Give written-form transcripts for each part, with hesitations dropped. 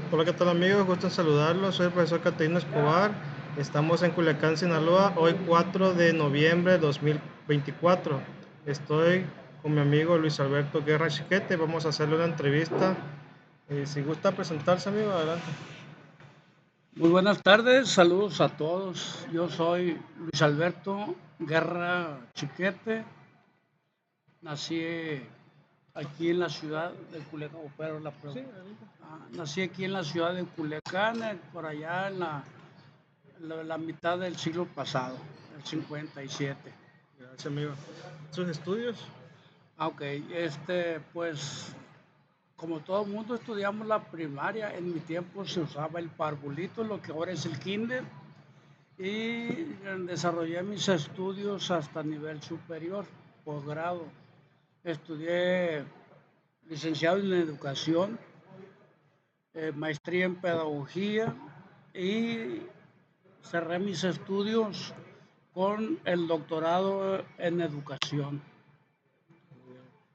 Hola, ¿qué tal amigos? Gusto en saludarlos. Soy el profesor Caterino Escobar. Estamos en Culiacán, Sinaloa, hoy 4 de noviembre de 2024. Estoy con mi amigo Luis Alberto Guerra Chiquete. Vamos a hacerle una entrevista. Si gusta presentarse, amigo, adelante. Muy buenas tardes, saludos a todos. Yo soy Luis Alberto Guerra Chiquete. Nací aquí en la ciudad de Culiacán, pero nací aquí en la ciudad de Culiacán, por allá en la mitad del siglo pasado, el 57. Gracias, amigo. ¿Sus estudios? Ok, pues como todo el mundo estudiamos la primaria, en mi tiempo se usaba el parvulito, lo que ahora es el kinder, y desarrollé mis estudios hasta nivel superior, posgrado. Estudié licenciado en educación, maestría en pedagogía y cerré mis estudios con el doctorado en educación.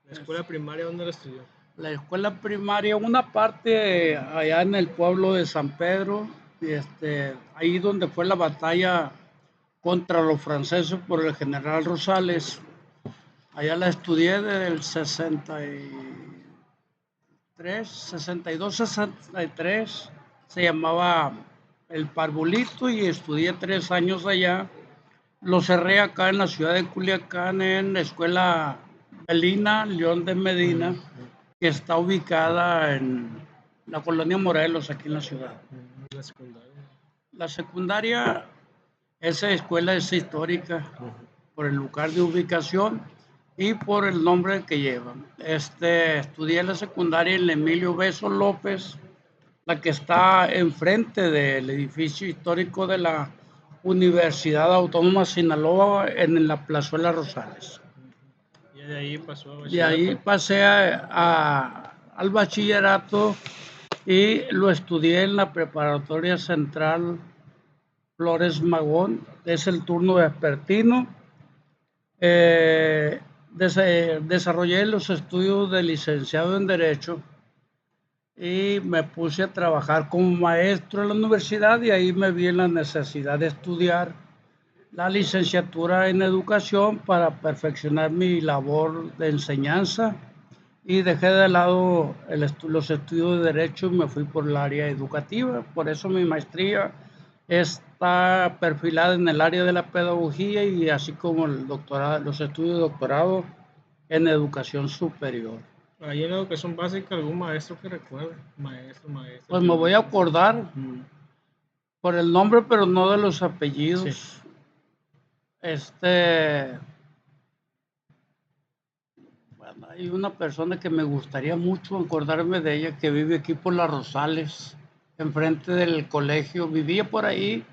¿La escuela primaria dónde la estudió? La escuela primaria, una parte allá en el pueblo de San Pedro, ahí donde fue la batalla contra los franceses por el general Rosales. Allá la estudié del 63, 62, 63. Se llamaba El Parvulito y estudié 3 años allá. Lo cerré acá en la ciudad de Culiacán en la escuela Melina, León de Medina, que está ubicada en la colonia Morelos, aquí en la ciudad. La secundaria. La secundaria, esa escuela es histórica por el lugar de ubicación y por el nombre que lleva. Estudié la secundaria en Emilio Beso López, la que está enfrente del edificio histórico de la Universidad Autónoma Sinaloa en la Plazuela Rosales. Y de ahí pasó a De ahí bachillerato. pasé al bachillerato y lo estudié en la Preparatoria Central Flores Magón, es el turno vespertino. Eh, Desarrollé los estudios de licenciado en Derecho y me puse a trabajar como maestro en la universidad y ahí me vi en la necesidad de estudiar la licenciatura en educación para perfeccionar mi labor de enseñanza y dejé de lado los estudios de derecho y me fui por el área educativa. Por eso mi maestría está perfilada en el área de la pedagogía y así como el doctorado, los estudios de doctorado en educación superior. Ahí en la educación básica, algún maestro que recuerde. Maestro, Pues me voy a acordar por el nombre, pero no de los apellidos. Sí. Este, bueno, hay una persona que me gustaría mucho acordarme de ella que vive aquí por Las Rosales, enfrente del colegio. Vivía por ahí,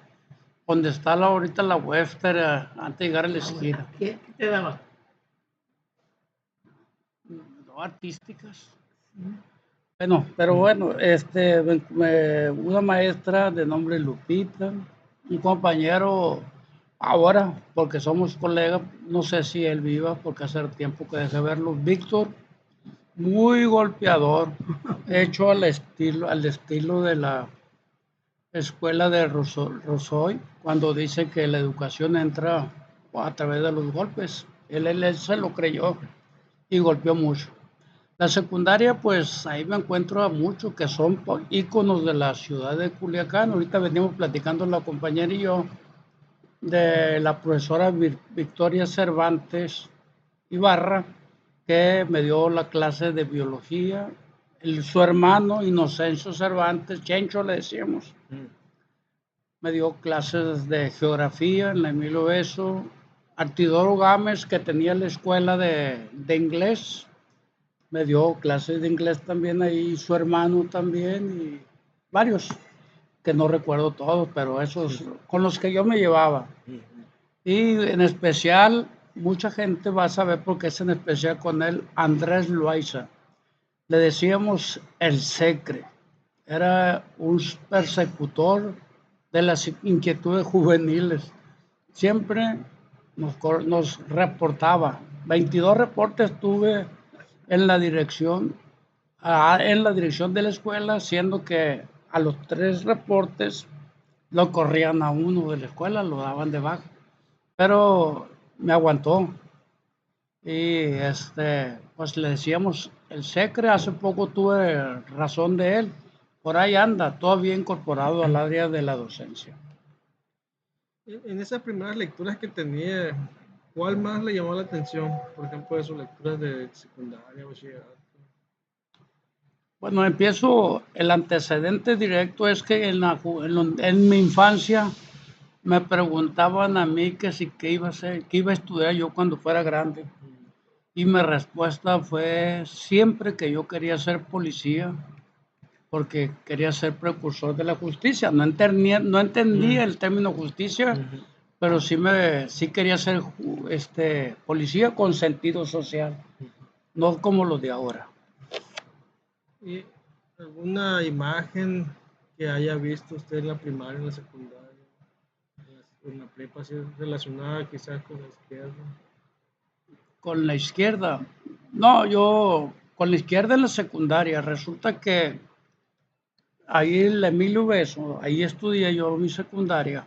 donde está ahorita la Webster, antes de llegar a la esquina. ¿Qué te daba? No, artísticas. Bueno, pero bueno, una maestra de nombre Lupita, un compañero ahora, porque somos colegas, no sé si él viva, porque hace tiempo que dejé verlo, Víctor, muy golpeador, hecho al estilo de la escuela de Rosoy, cuando dice que la educación entra a través de los golpes. Él se lo creyó y golpeó mucho. La secundaria, pues ahí me encuentro a muchos que son íconos de la ciudad de Culiacán. Ahorita venimos platicando la compañera y yo de la profesora Victoria Cervantes Ibarra, que me dio la clase de biología. Su hermano Inocencio Cervantes, Chencho le decíamos, me dio clases de geografía en la Emilio Beso. Artidoro Gámez, que tenía la escuela de inglés, me dio clases de inglés también ahí, su hermano también y varios, que no recuerdo todos, pero esos con los que yo me llevaba. Y en especial, mucha gente va a saber por qué es en especial con él, Andrés Loaiza. Le decíamos el secre. Era un persecutor de las inquietudes juveniles. Siempre nos reportaba. 22 reportes tuve en la dirección, en la dirección de la escuela, siendo que a los 3 reportes lo corrían a uno de la escuela, lo daban de baja. Pero me aguantó. Y pues le decíamos, el secre, hace poco tuve razón de él. Por ahí anda, todavía incorporado al área de la docencia. En esas primeras lecturas que tenía, ¿cuál más le llamó la atención? Por ejemplo, de sus lecturas de secundaria, bachillerato. Bueno, empiezo, el antecedente directo es que en mi infancia me preguntaban a mí que si qué iba a hacer, qué iba a estudiar yo cuando fuera grande. Y mi respuesta fue siempre que yo quería ser policía, porque quería ser precursor de la justicia. No entendía el término justicia, pero sí quería ser policía con sentido social, no como los de ahora. ¿Y alguna imagen que haya visto usted en la primaria, en la secundaria, en la prepa, así relacionada quizás con la izquierda? Con la izquierda, no, yo con la izquierda en la secundaria, resulta que ahí en la Emilio Beso, ahí estudié yo mi secundaria.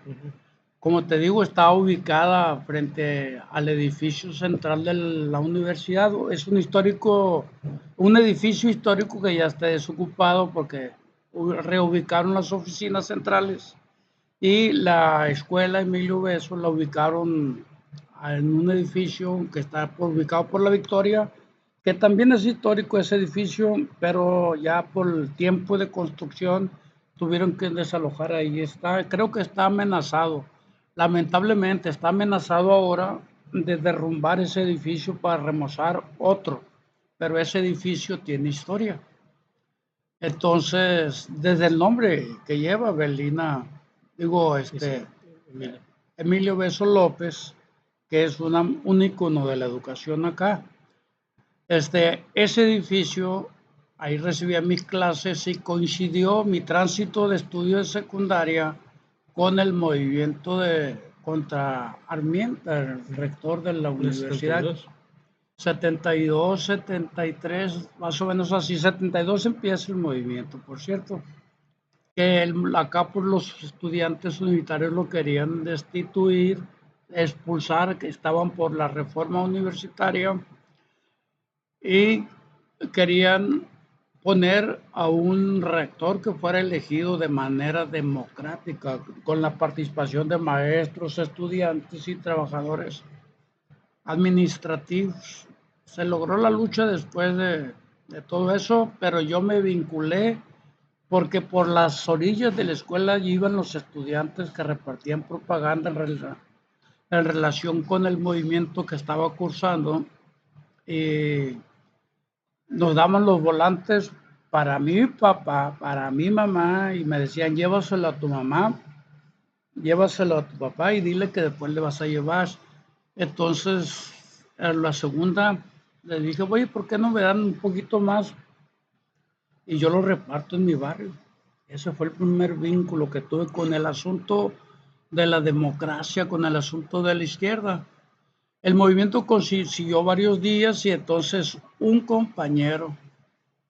Como te digo, está ubicada frente al edificio central de la universidad. Es un edificio histórico que ya está desocupado porque reubicaron las oficinas centrales y la escuela Emilio Beso la ubicaron en un edificio que está ubicado por la Victoria, que también es histórico ese edificio, pero ya por el tiempo de construcción tuvieron que desalojar ahí. Creo que está amenazado. Lamentablemente está amenazado ahora de derrumbar ese edificio para remozar otro, pero ese edificio tiene historia. Entonces, desde el nombre que lleva Emilio Beso López, que es un ícono de la educación acá. Ese edificio, ahí recibía mis clases y coincidió mi tránsito de estudio de secundaria con el movimiento contra Armienta, el rector de la universidad. 72, 73, más o menos así. 72 empieza el movimiento, por cierto. Que acá por los estudiantes universitarios lo querían destituir, expulsar, que estaban por la reforma universitaria y querían poner a un rector que fuera elegido de manera democrática, con la participación de maestros, estudiantes y trabajadores administrativos. Se logró la lucha después de todo eso, pero yo me vinculé porque por las orillas de la escuela iban los estudiantes que repartían propaganda en relación con el movimiento que estaba cursando, y nos daban los volantes para mi papá, para mi mamá, y me decían, llévaselo a tu mamá, llévaselo a tu papá y dile que después le vas a llevar. Entonces, en la segunda le dije, oye, ¿por qué no me dan un poquito más? Y yo lo reparto en mi barrio. Ese fue el primer vínculo que tuve con el asunto de la democracia, con el asunto de la izquierda. El movimiento siguió varios días y entonces un compañero,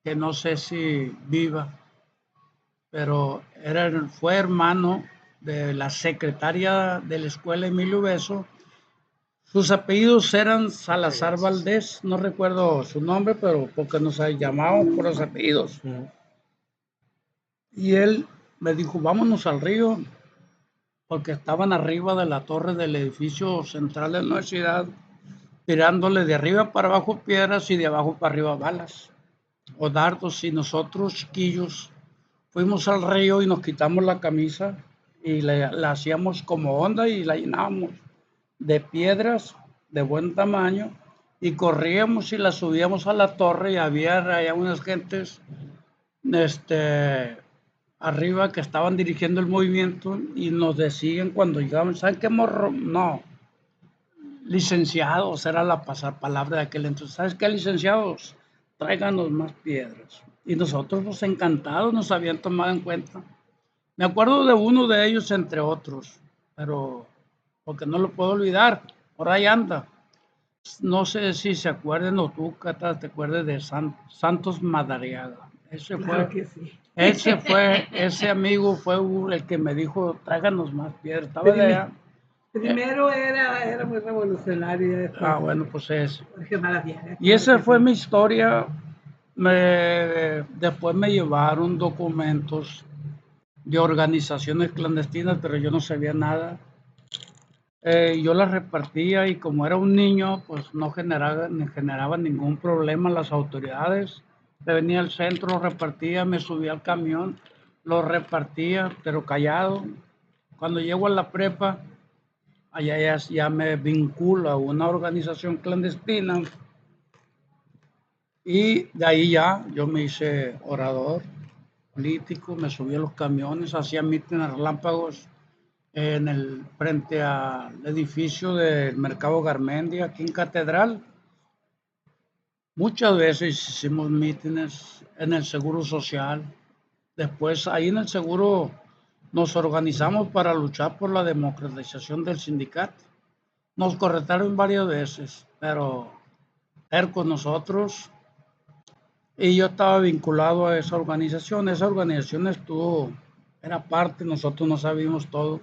que no sé si viva, pero fue hermano de la secretaria de la escuela Emilio Beso. Sus apellidos eran Salazar Valdés, no recuerdo su nombre, pero porque nos llamaban por los apellidos. Y él me dijo, vámonos al río, porque estaban arriba de la torre del edificio central de la universidad, tirándole de arriba para abajo piedras y de abajo para arriba balas o dardos. Y nosotros, chiquillos, fuimos al río y nos quitamos la camisa y la hacíamos como onda y la llenábamos de piedras de buen tamaño y corríamos y la subíamos a la torre y había unas gentes arriba que estaban dirigiendo el movimiento y nos decían cuando llegaban, ¿saben qué morro? No, licenciados, era la palabra de aquel entonces. ¿Sabes qué, licenciados? Tráiganos más piedras. Y nosotros, pues encantados, nos habían tomado en cuenta. Me acuerdo de uno de ellos, entre otros, pero porque no lo puedo olvidar, por ahí anda. No sé si se acuerdan o tú, Cata, te acuerdas de Santos Madariaga. Ese Claro fue, que sí. ese amigo fue el que me dijo, tráiganos más piedras. Estaba de allá. Primero era muy revolucionario. Después, Bueno, pues eso. Jorge Malaviaga, Y claro esa que fue sí. mi historia. Después me llevaron documentos de organizaciones clandestinas, pero yo no sabía nada. Yo las repartía y como era un niño, pues no generaba ningún problema a las autoridades. Me venía al centro, lo repartía, me subía al camión, lo repartía, pero callado. Cuando llego a la prepa, allá ya me vinculo a una organización clandestina y de ahí ya yo me hice orador político, me subí a los camiones, hacía mítines relámpagos frente al edificio del Mercado Garmendia, aquí en Catedral. Muchas veces hicimos mítines en el Seguro Social. Después, ahí en el Seguro, nos organizamos para luchar por la democratización del sindicato. Nos corretaron varias veces, pero con nosotros. Y yo estaba vinculado a esa organización. Esa organización era parte, nosotros no sabíamos todo.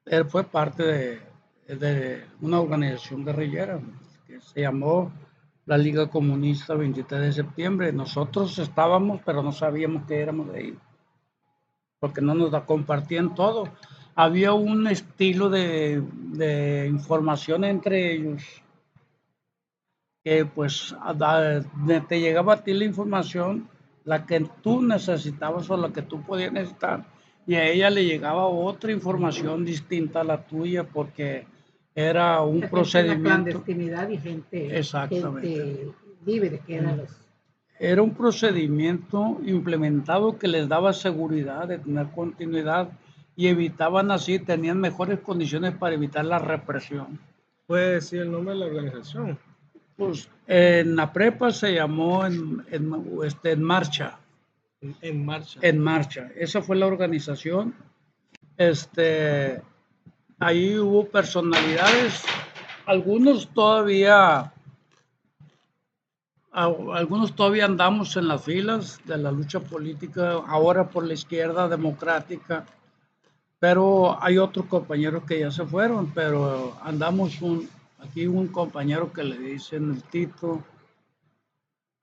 Él fue parte de una organización guerrillera que se llamó la Liga Comunista 23 de septiembre. Nosotros estábamos, pero no sabíamos que éramos de ahí, porque no nos compartían todo. Había un estilo de información entre ellos que pues te llegaba a ti la información, la que tú necesitabas o la que tú podías necesitar, y a ella le llegaba otra información distinta a la tuya porque era un procedimiento. La clandestinidad y gente libre que eran los... Era un procedimiento implementado que les daba seguridad de tener continuidad y evitaban así, tenían mejores condiciones para evitar la represión. ¿Puede decir el nombre de la organización? Pues en la prepa se llamó En Marcha. En Marcha. En Marcha. Esa fue la organización. Ahí hubo personalidades, algunos todavía andamos en las filas de la lucha política, ahora por la izquierda democrática, pero hay otros compañeros que ya se fueron, pero andamos aquí un compañero que le dicen el Tito.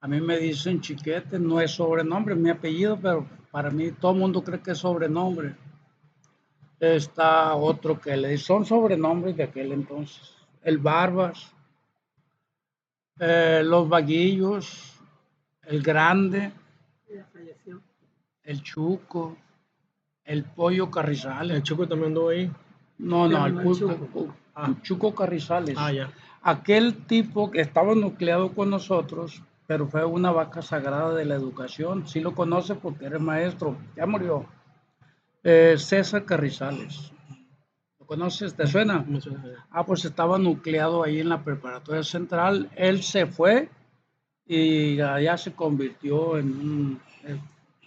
A mí me dicen Chiquete, no es sobrenombre, mi apellido, pero para mí todo el mundo cree que es sobrenombre. Está otro que le dicen, son sobrenombres de aquel entonces. El Barbas, los Vaguillos, el Grande, el Chuco, el Pollo Carrizales. ¿El Chuco también anduvo ahí? No, el Chuco Carrizales. Ya. Aquel tipo que estaba nucleado con nosotros, pero fue una vaca sagrada de la educación. Sí lo conoce porque era maestro, ya murió. César Carrizales. ¿Lo conoces? ¿Te suena? Me suena. Pues estaba nucleado ahí en la preparatoria central. Él se fue y allá se convirtió en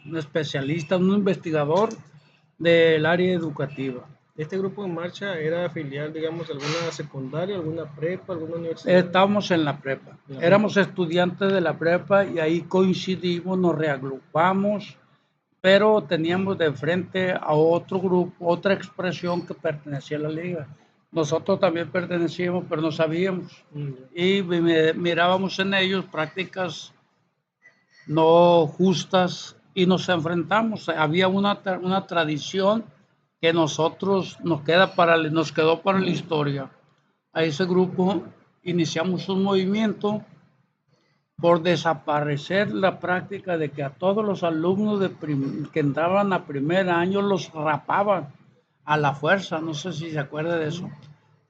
un especialista, un investigador del área educativa. ¿Este grupo en marcha era filial, digamos, alguna secundaria, alguna prepa, alguna universidad? Estábamos en la prepa. Éramos estudiantes de la prepa y ahí coincidimos, nos reagrupamos, pero teníamos de frente a otro grupo, otra expresión que pertenecía a la liga. Nosotros también pertenecíamos, pero no sabíamos. Y mirábamos en ellos prácticas no justas y nos enfrentamos. Había una tradición que nos quedó para la historia. A ese grupo iniciamos un movimiento por desaparecer la práctica de que a todos los alumnos que entraban a primer año los rapaban a la fuerza. No sé si se acuerda de eso.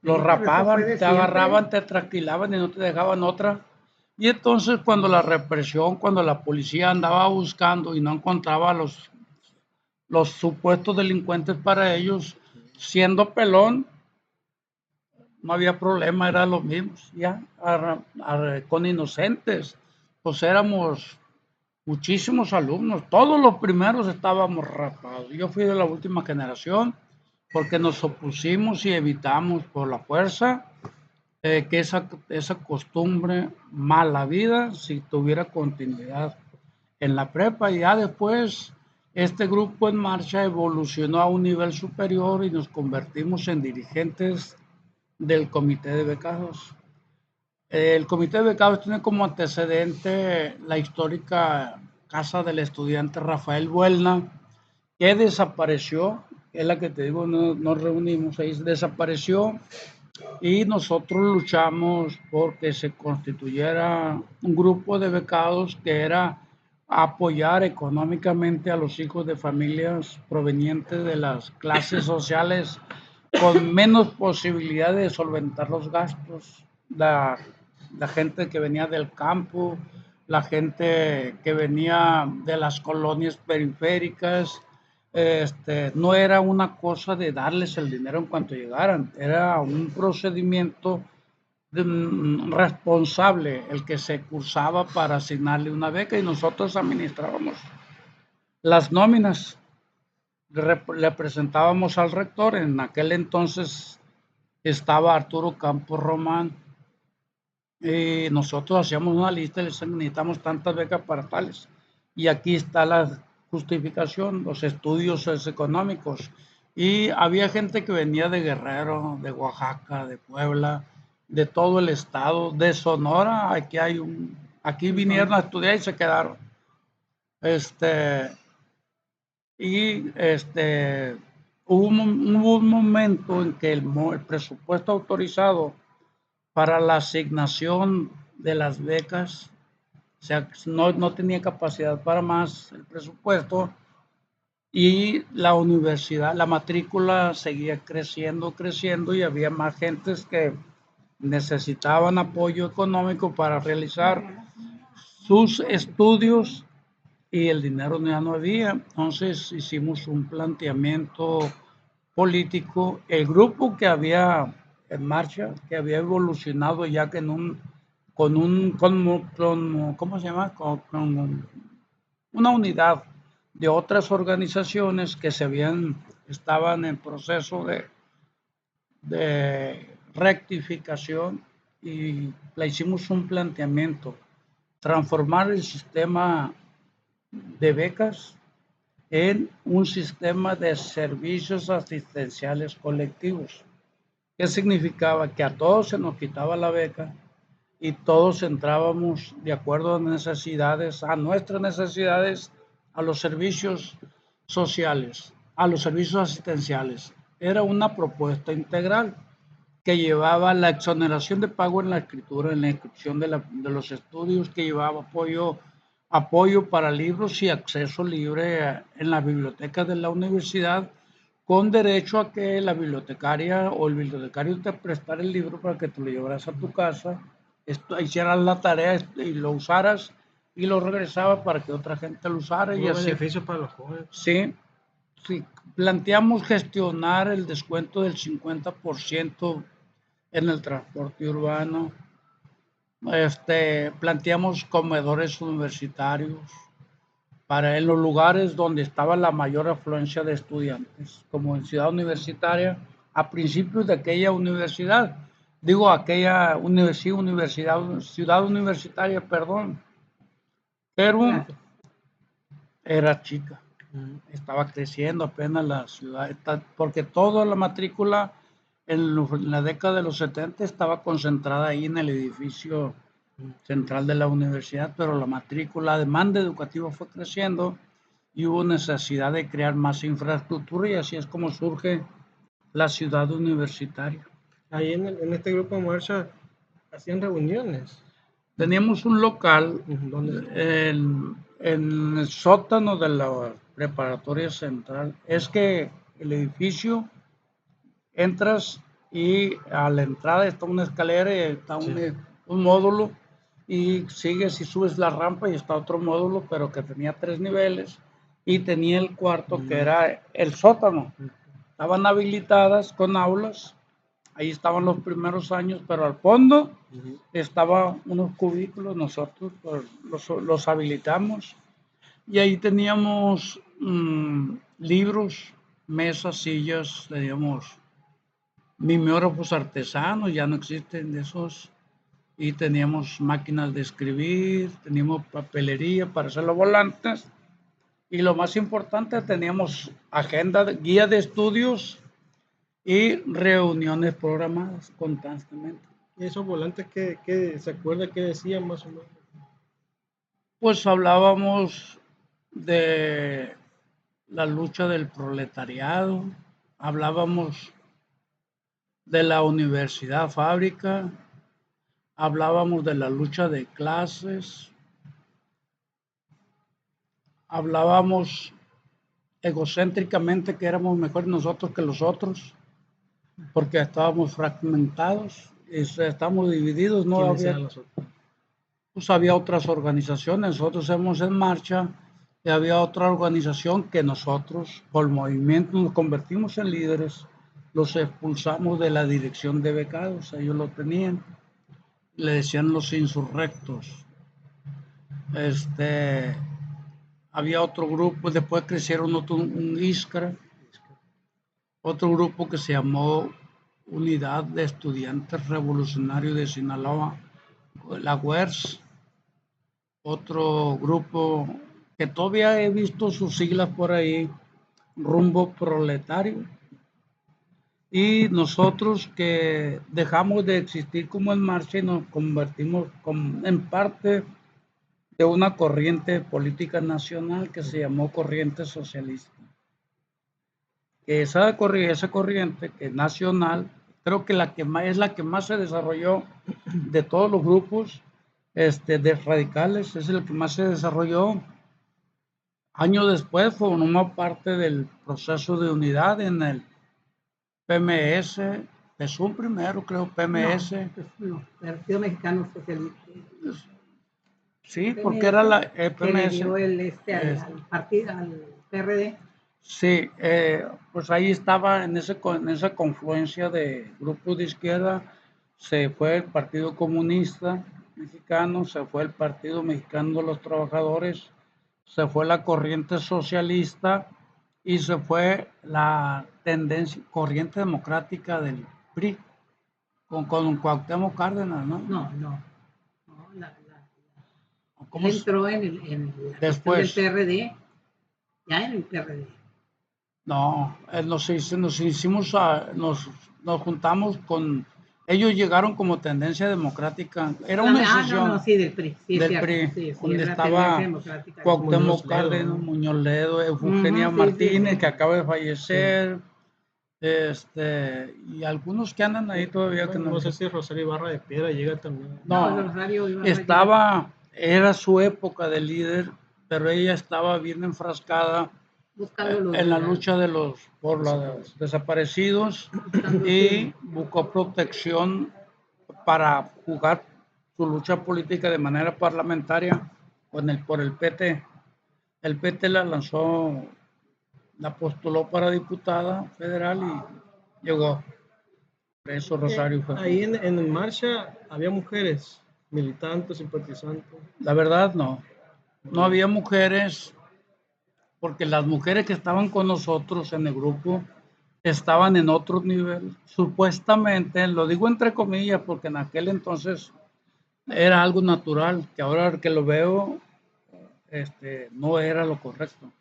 Los rapaban, te agarraban, te trasquilaban y no te dejaban otra. Y entonces cuando la policía andaba buscando y no encontraba los supuestos delincuentes para ellos, siendo pelón, no había problema, eran los mismos, ya, con inocentes. Pues éramos muchísimos alumnos, todos los primeros estábamos rapados. Yo fui de la última generación porque nos opusimos y evitamos por la fuerza que esa costumbre mala vida si tuviera continuidad. en la prepa, y ya después este grupo en marcha evolucionó a un nivel superior y nos convertimos en dirigentes del comité de becados. El comité de becados tiene como antecedente la histórica casa del estudiante Rafael Buelna, que desapareció, es la que te digo, nos reunimos ahí, desapareció, y nosotros luchamos porque se constituyera un grupo de becados que era apoyar económicamente a los hijos de familias provenientes de las clases sociales con menos posibilidad de solventar los gastos. La gente que venía del campo, la gente que venía de las colonias periféricas, no era una cosa de darles el dinero en cuanto llegaran, era un procedimiento responsable el que se cursaba para asignarle una beca, y nosotros administrábamos las nóminas. Le presentábamos al rector, en aquel entonces estaba Arturo Campos Román, y nosotros hacíamos una lista y le decíamos, necesitamos tantas becas para tales. Y aquí está la justificación, los estudios económicos. Y había gente que venía de Guerrero, de Oaxaca, de Puebla, de todo el estado, de Sonora. Aquí vinieron a estudiar y se quedaron. Hubo un momento en que el presupuesto autorizado para la asignación de las becas, o sea, no tenía capacidad para más el presupuesto, y la universidad, la matrícula seguía creciendo, y había más gentes que necesitaban apoyo económico para realizar sus estudios, y el dinero ya no había. Entonces hicimos un planteamiento político. El grupo que había en marcha, que había evolucionado ya que ¿cómo se llama? Con una unidad de otras organizaciones que estaban en proceso de rectificación, y le hicimos un planteamiento: transformar el sistema de becas en un sistema de servicios asistenciales colectivos. ¿Qué significaba? Que a todos se nos quitaba la beca y todos entrábamos de acuerdo a nuestras necesidades, a los servicios sociales, a los servicios asistenciales. Era una propuesta integral que llevaba la exoneración de pago en la escritura, en la inscripción de los estudios, que llevaba apoyo para libros y acceso libre en la biblioteca de la universidad, con derecho a que la bibliotecaria o el bibliotecario te prestara el libro para que te lo llevaras a tu casa, hicieras la tarea y lo usaras, y lo regresaba para que otra gente lo usara. Un beneficio para los jóvenes. Sí, sí, planteamos gestionar el descuento del 50% en el transporte urbano. Planteamos comedores universitarios en los lugares donde estaba la mayor afluencia de estudiantes, como en Ciudad Universitaria, a principios de aquella universidad. Digo, aquella ciudad universitaria, perdón, pero era chica. Estaba creciendo apenas la ciudad, porque toda la matrícula en la década de los 70 estaba concentrada ahí en el edificio central de la universidad, pero la demanda educativa fue creciendo, y hubo necesidad de crear más infraestructura, y así es como surge la ciudad universitaria. Ahí en este grupo de marcha hacían reuniones. Teníamos un local en el sótano de la preparatoria central. Es que el edificio, entras y a la entrada está una escalera y está un módulo, y sigues y subes la rampa y está otro módulo, pero que tenía 3 niveles, y tenía el cuarto que era el sótano. Estaban habilitadas con aulas. Ahí estaban los primeros años, pero al fondo estaban unos cubículos, nosotros los habilitamos, y ahí teníamos libros, mesas, sillas, teníamos mimeógrafos artesanos, ya no existen de esos, y teníamos máquinas de escribir, teníamos papelería para hacer los volantes y lo más importante, teníamos agenda, guía de estudios y reuniones programadas constantemente. ¿Y esos volantes qué se acuerda qué decían más o menos? Pues hablábamos de la lucha del proletariado, hablábamos de la universidad fábrica, hablábamos de la lucha de clases, hablábamos egocéntricamente que éramos mejores nosotros que los otros, porque estábamos fragmentados, estábamos divididos, no ¿Quiénes había, eran los otros? pues había otras organizaciones, nosotros hemos En Marcha y había otra organización que nosotros por movimiento nos convertimos en líderes, los expulsamos de la dirección de becados, ellos lo tenían, le decían los insurrectos. Había otro grupo, después crecieron un ISCRA, otro grupo que se llamó Unidad de Estudiantes Revolucionarios de Sinaloa, la UERS, otro grupo que todavía he visto sus siglas por ahí, Rumbo Proletario, y nosotros que dejamos de existir como En Marcha y nos convertimos en parte de una corriente política nacional que se llamó Corriente Socialista. Que esa corriente que es nacional, creo que es la que más se desarrolló de todos los grupos de radicales, es el que más se desarrolló. Años después formó parte del proceso de unidad en el PMS, PSUM primero, creo, PMS. No, Partido Mexicano Socialista. Sí, porque era la que PMS. le dio al partido, al PRD. Sí, pues ahí estaba en esa confluencia de grupos de izquierda, se fue el Partido Comunista Mexicano, se fue el Partido Mexicano de los Trabajadores, se fue la corriente socialista y se fue la corriente democrática del PRI, con Cuauhtémoc Cárdenas, ¿no? No, él entró en la después del PRD, ya en el PRD. No, nos juntamos con, ellos llegaron como tendencia democrática, era una decisión sí, del PRI, sí, del PRI, sí, donde era estaba Cuauhtémoc Cárdenas, Muñoz Ledo, Eugenia Martínez, que acaba de fallecer, y algunos que andan ahí todavía Bueno, que no sé si Rosario Ibarra de Piedra llega también. No, Rosario Ibarra era su época de líder, pero ella estaba bien enfrascada en la lucha por los desaparecidos y buscó protección para jugar su lucha política de manera parlamentaria por el PT. El PT la postuló para diputada federal y llegó. Por eso Rosario fue. Ahí en Marcha había mujeres, militantes, simpatizantes. La verdad no había mujeres, porque las mujeres que estaban con nosotros en el grupo estaban en otro nivel. Supuestamente, lo digo entre comillas, porque en aquel entonces era algo natural, que ahora que lo veo, no era lo correcto.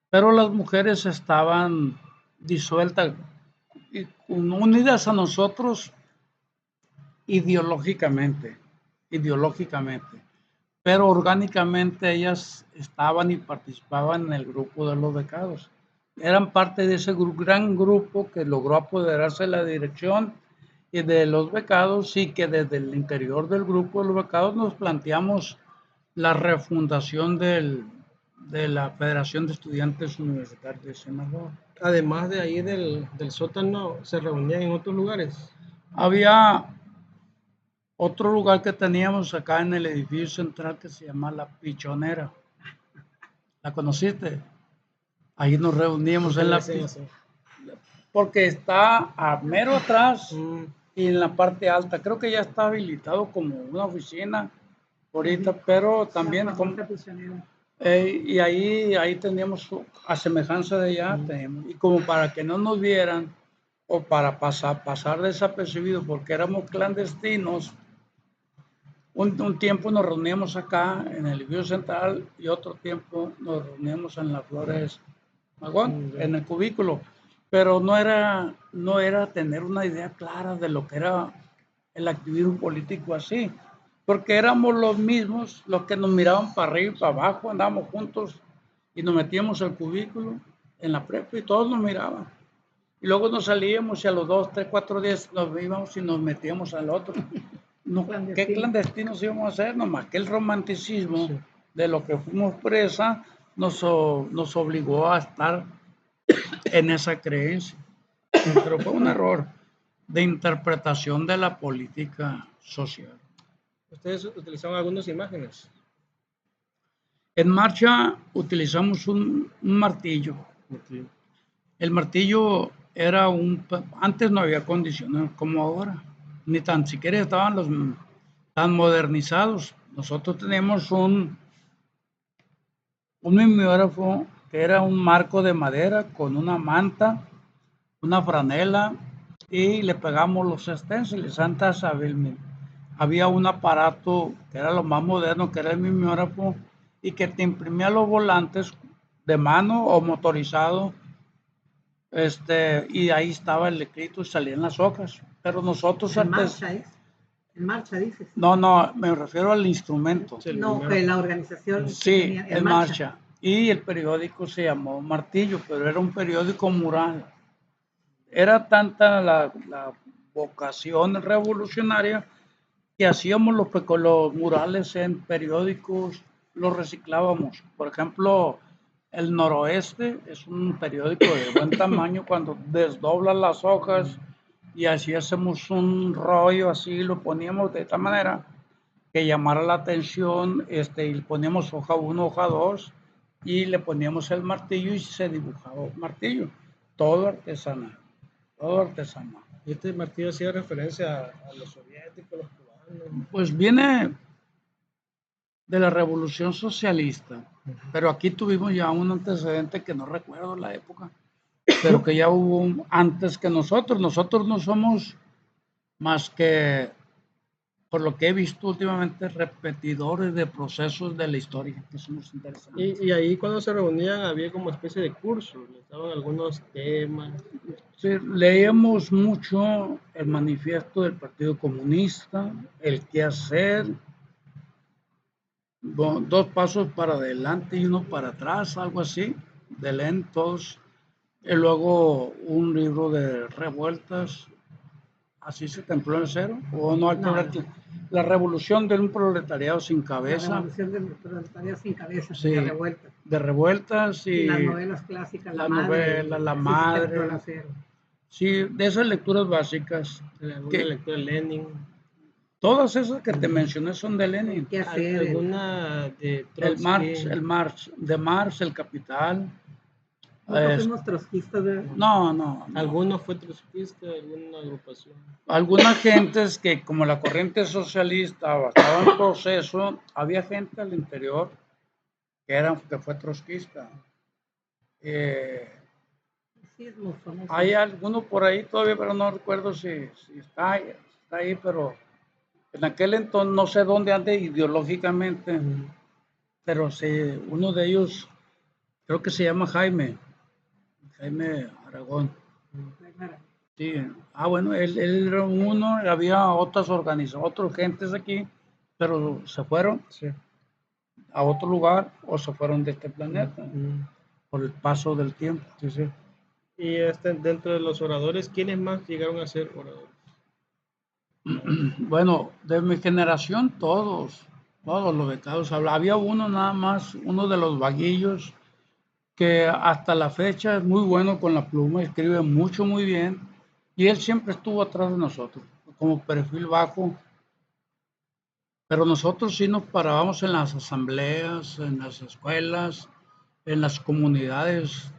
Pero las mujeres estaban disueltas y unidas a nosotros ideológicamente, pero orgánicamente ellas estaban y participaban en el grupo de los becados. Eran parte de ese gran grupo que logró apoderarse de la dirección y de los becados, y que desde el interior del grupo de los becados nos planteamos la refundación de la Federación de Estudiantes Universitarios de Sinaloa. Además de ahí del sótano, ¿se reunían en otros lugares? Había otro lugar que teníamos acá en el edificio central que se llama La Pichonera. ¿La conociste? Ahí nos reuníamos en la Pichonera. Porque está a mero atrás y en la parte alta. Creo que ya está habilitado como una oficina ahorita, pero también y ahí teníamos, a semejanza de allá, y como para que no nos vieran o para pasar desapercibido porque éramos clandestinos, Un tiempo nos reuníamos acá en el edificio central y otro tiempo nos reuníamos en las Flores Magón, en el cubículo. Pero no era tener una idea clara de lo que era el activismo político así, porque éramos los mismos los que nos miraban para arriba y para abajo, andábamos juntos y nos metíamos al cubículo en la prepa y todos nos miraban. Y luego nos salíamos y a los 2, 3, 4 días nos íbamos y nos metíamos al otro. No, ¿qué clandestinos íbamos a hacer? Nomás que el romanticismo de lo que fuimos presa nos obligó a estar en esa creencia. Pero fue un error de interpretación de la política social. ¿Ustedes utilizaban algunas imágenes? En marcha utilizamos un martillo. Okay. El martillo era antes no había condiciones como ahora, ni tan siquiera estaban los tan modernizados. Nosotros teníamos un mimeógrafo que era un marco de madera con una manta, una franela y le pegamos los esténciles. Antes había un aparato que era lo más moderno, que era el mimeógrafo y que te imprimía los volantes de mano o motorizado. Y ahí estaba el escrito y salían las hojas. Pero nosotros antes. En marcha, dices. No, me refiero al instrumento. No, que la organización. Sí, tenía, en marcha. Y el periódico se llamó Martillo, pero era un periódico mural. Era tanta la vocación revolucionaria que hacíamos los murales en periódicos, los reciclábamos. Por ejemplo, El Noroeste es un periódico de buen tamaño cuando desdoblan las hojas y así hacemos un rollo, así lo poníamos de esta manera que llamara la atención, y poníamos hoja 1, hoja 2 y le poníamos el martillo y se dibujaba un martillo, todo artesanal, todo artesanal. ¿Y este martillo hacía referencia a los soviéticos, los cubanos? Pues viene de la Revolución Socialista, pero aquí tuvimos ya un antecedente que no recuerdo la época, pero que ya hubo antes que nosotros. Nosotros no somos más que, por lo que he visto últimamente, repetidores de procesos de la historia, que somos interesantes. Y ahí cuando se reunían había como especie de curso, les daban algunos temas. Sí, leíamos mucho el manifiesto del Partido Comunista, el qué hacer, 2 pasos para adelante y 1 para atrás, algo así, de lentos. Y luego un libro de revueltas, así se templó el cero, o no, la revolución de un proletariado sin cabeza. La revolución del proletariado sin cabeza, sí, de revueltas. De revueltas y las novelas clásicas, La Madre. Sí, de esas lecturas básicas. ¿Alguna lectura de Lenin? Todas esas que te mencioné son de Lenin. ¿Qué hacer? ¿Alguna de Trotsky? De Marx, El Capital. ¿Nosotros fuimos trotskistas? No. ¿Alguno fue trotskista? ¿Alguna agrupación? Algunas gentes que, como la corriente socialista estaba en proceso, había gente al interior que fue trotskista. Hay alguno por ahí todavía, pero no recuerdo si está ahí, pero en aquel entonces no sé dónde ande ideológicamente, pero sí, uno de ellos creo que se llama Jaime Aragón. Sí, bueno, él era uno, había otras gentes aquí, pero se fueron a otro lugar o se fueron de este planeta por el paso del tiempo. Sí. Y dentro de los oradores, ¿quiénes más llegaron a ser oradores? Bueno, de mi generación todos los becados. Había uno nada más, uno de los vaguillos, que hasta la fecha es muy bueno con la pluma, escribe mucho, muy bien, y él siempre estuvo atrás de nosotros, como perfil bajo, pero nosotros sí nos parábamos en las asambleas, en las escuelas, en las comunidades.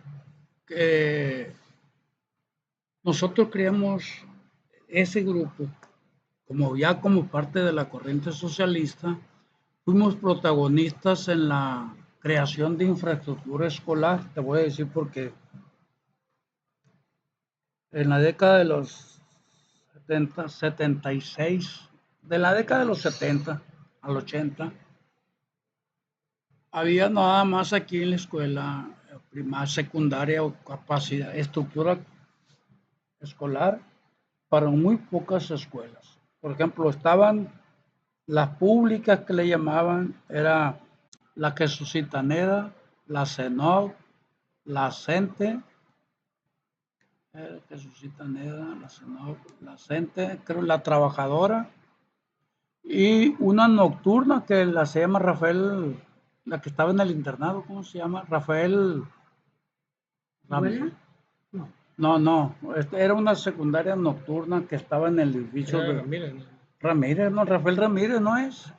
Nosotros creamos ese grupo, como parte de la corriente socialista, fuimos protagonistas en la creación de infraestructura escolar. Te voy a decir por qué. En la década de los 76, de la década de los 70, al 80, había nada más aquí en la escuela primaria, secundaria o capacidad, estructura escolar para muy pocas escuelas. Por ejemplo, estaban las públicas que le llamaban, era la Jesucitanera, la CENOC, la CENTE, Jesucitanera, la CENOC, la CENTE, creo la Trabajadora, y una nocturna que la se llama Rafael, la que estaba en el internado, ¿cómo se llama? Rafael ¿Abuela? No, no, era una secundaria nocturna que estaba en el edificio de Ramírez, ¿no? Ramírez, no, Rafael Ramírez, ¿no es?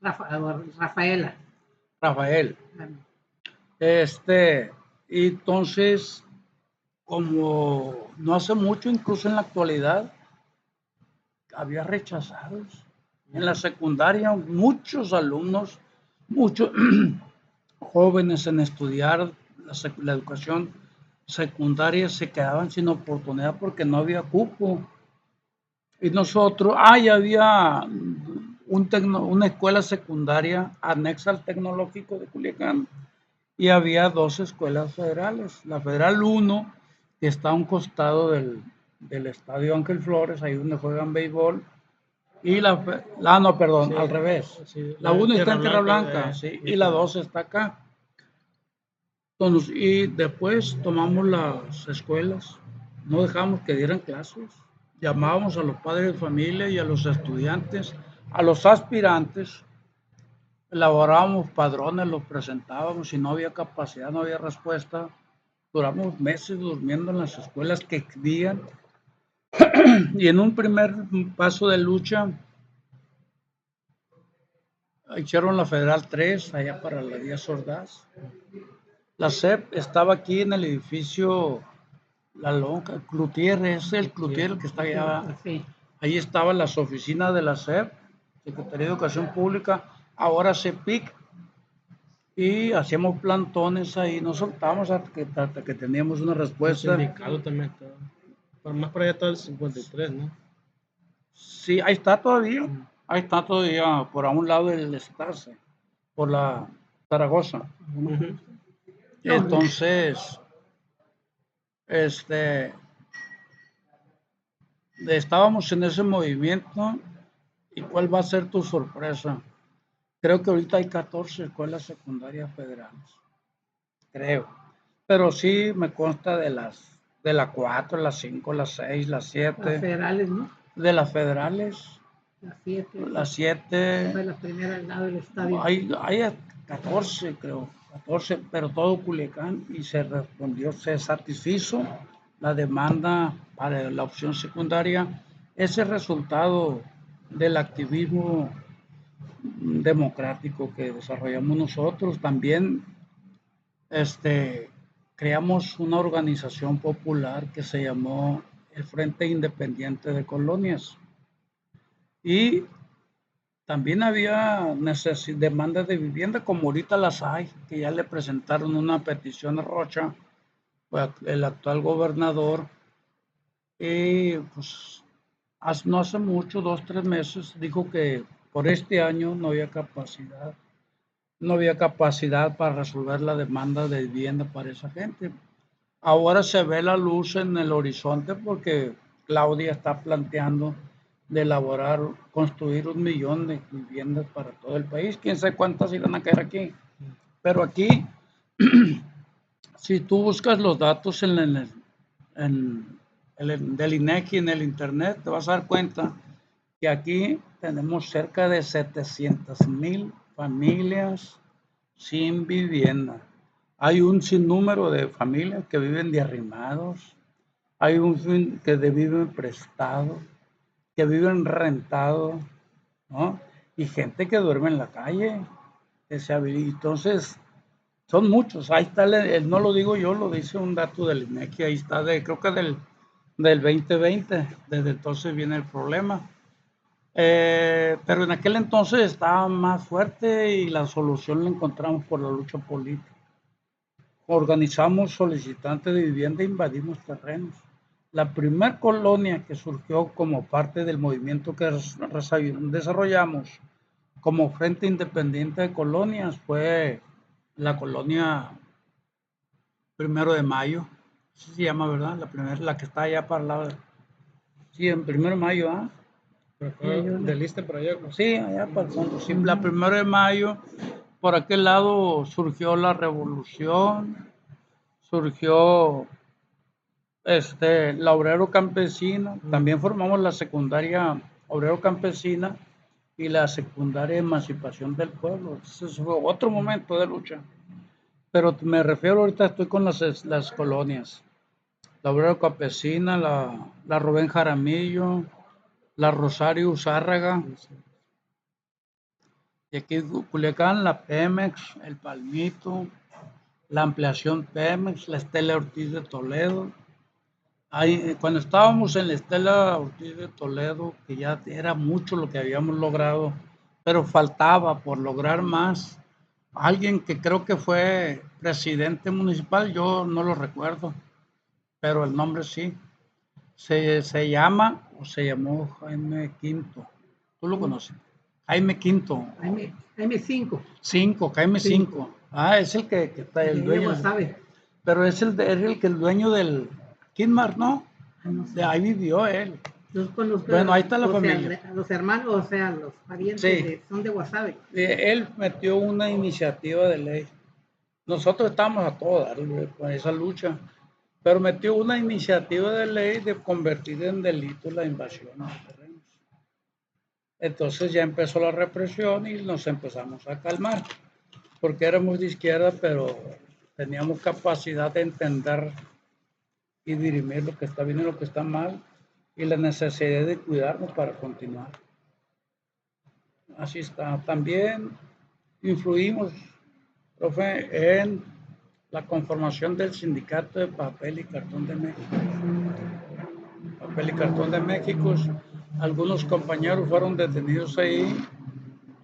Rafaela. Rafael. Y entonces, como no hace mucho, incluso en la actualidad, había rechazados. En la secundaria, muchos alumnos, muchos jóvenes en estudiar la educación secundaria se quedaban sin oportunidad porque no había cupo. Y nosotros, ya había una escuela secundaria anexa al tecnológico de Culiacán y había dos escuelas federales. La Federal 1, que está a un costado del Estadio Ángel Flores, ahí donde juegan béisbol, y no, perdón, Sí, al revés. sí, La 1 está en Tierra Blanca, Blanca, sí, y la 2 está acá. Entonces, y después tomamos las escuelas, no dejamos que dieran clases, llamábamos a los padres de familia y a los estudiantes, a los aspirantes, elaborábamos padrones, los presentábamos, si no había capacidad, no había respuesta, duramos meses durmiendo en las escuelas que querían, y en un primer paso de lucha, hicieron la Federal 3, allá para la Díaz Ordaz. La SEP estaba aquí en el edificio La Lonja, Cloutier, es el Cloutier que está allá. Sí. Ahí estaban las oficinas de la SEP, Secretaría de Educación Pública, ahora CEPIC, y hacíamos plantones ahí, no soltábamos hasta que teníamos una respuesta. El sindicato también está. Más para allá está el 53, ¿no? Sí, ahí está todavía, por a un lado del Estase, por la Zaragoza. Entonces, estábamos en ese movimiento. ¿Y cuál va a ser tu sorpresa? Creo que ahorita hay 14 escuelas secundarias federales, creo. Pero sí me consta de la 4, las 5, las 6, las 7. Las federales, ¿no? De las federales. Las 7. Las 7. Fue la primera al lado del estadio. Hay 14, creo. 14, pero todo Culiacán, y se respondió, se satisfizo la demanda para la opción secundaria. Ese resultado del activismo democrático que desarrollamos nosotros. También creamos una organización popular que se llamó el Frente Independiente de Colonias. Y también había demandas de vivienda, como ahorita las hay, que ya le presentaron una petición a Rocha, el actual gobernador, y pues no hace mucho, 2, 3 meses, dijo que por este año no había capacidad para resolver la demanda de vivienda para esa gente. Ahora se ve la luz en el horizonte porque Claudia está planteando de construir 1 millón de viviendas para todo el país. Quién sabe cuántas irán a caer aquí. Pero aquí, si tú buscas los datos del INEGI en el internet, te vas a dar cuenta que aquí tenemos cerca de 700,000 familias sin vivienda. Hay un sinnúmero de familias que viven de arrimados, hay que viven prestados, que viven rentados, ¿no? Y gente que duerme en la calle. Entonces, son muchos. Ahí está, no lo digo yo, lo dice un dato del INEGI, ahí está, creo que del 2020, desde entonces viene el problema. Pero en aquel entonces estaba más fuerte y la solución la encontramos por la lucha política. Organizamos solicitantes de vivienda e invadimos terrenos. La primer colonia que surgió como parte del movimiento que desarrollamos como Frente Independiente de Colonias fue la colonia 1 de Mayo, así se llama, ¿verdad? La primera, la que está allá para el lado. Sí, en 1 de Mayo, ¿ah? Del Iste para allá. Sí, allá para el fondo. Sí, la 1 de Mayo, por aquel lado surgió la revolución, surgió la Obrero Campesina, también formamos la secundaria Obrero Campesina y la secundaria Emancipación del Pueblo. Ese fue otro momento de lucha. Pero me refiero ahorita, estoy con las colonias. La Obrero Campesina, la Rubén Jaramillo, la Rosario Uzárraga, y aquí en Culiacán, la Pemex, el Palmito, la ampliación Pemex, la Estela Ortiz de Toledo. Ahí, cuando estábamos en la Estela Ortiz de Toledo, que ya era mucho lo que habíamos logrado, pero faltaba por lograr más. Alguien que creo que fue presidente municipal, yo no lo recuerdo, pero el nombre sí. Se llama o se llamó Jaime Quinto. ¿Tú lo conoces? Jaime Quinto. Jaime 5. Jaime Cinco. Ah, es el que está el dueño. Pero es el dueño del Kidmar, ¿no? No sé. De ahí vivió él. Los conozco. Bueno, ahí está la familia. Los hermanos, o sea, los parientes son de Guasave. Él metió una iniciativa de ley. Nosotros estamos a todo dar con esa lucha, pero metió una iniciativa de ley de convertir en delito la invasión de terrenos. Entonces ya empezó la represión y nos empezamos a calmar, porque éramos de izquierda, pero teníamos capacidad de entender y dirimir lo que está bien y lo que está mal, y la necesidad de cuidarnos para continuar. Así está. También influimos, profe, en la conformación del Sindicato de Papel y Cartón de México. Papel y Cartón de México, algunos compañeros fueron detenidos ahí,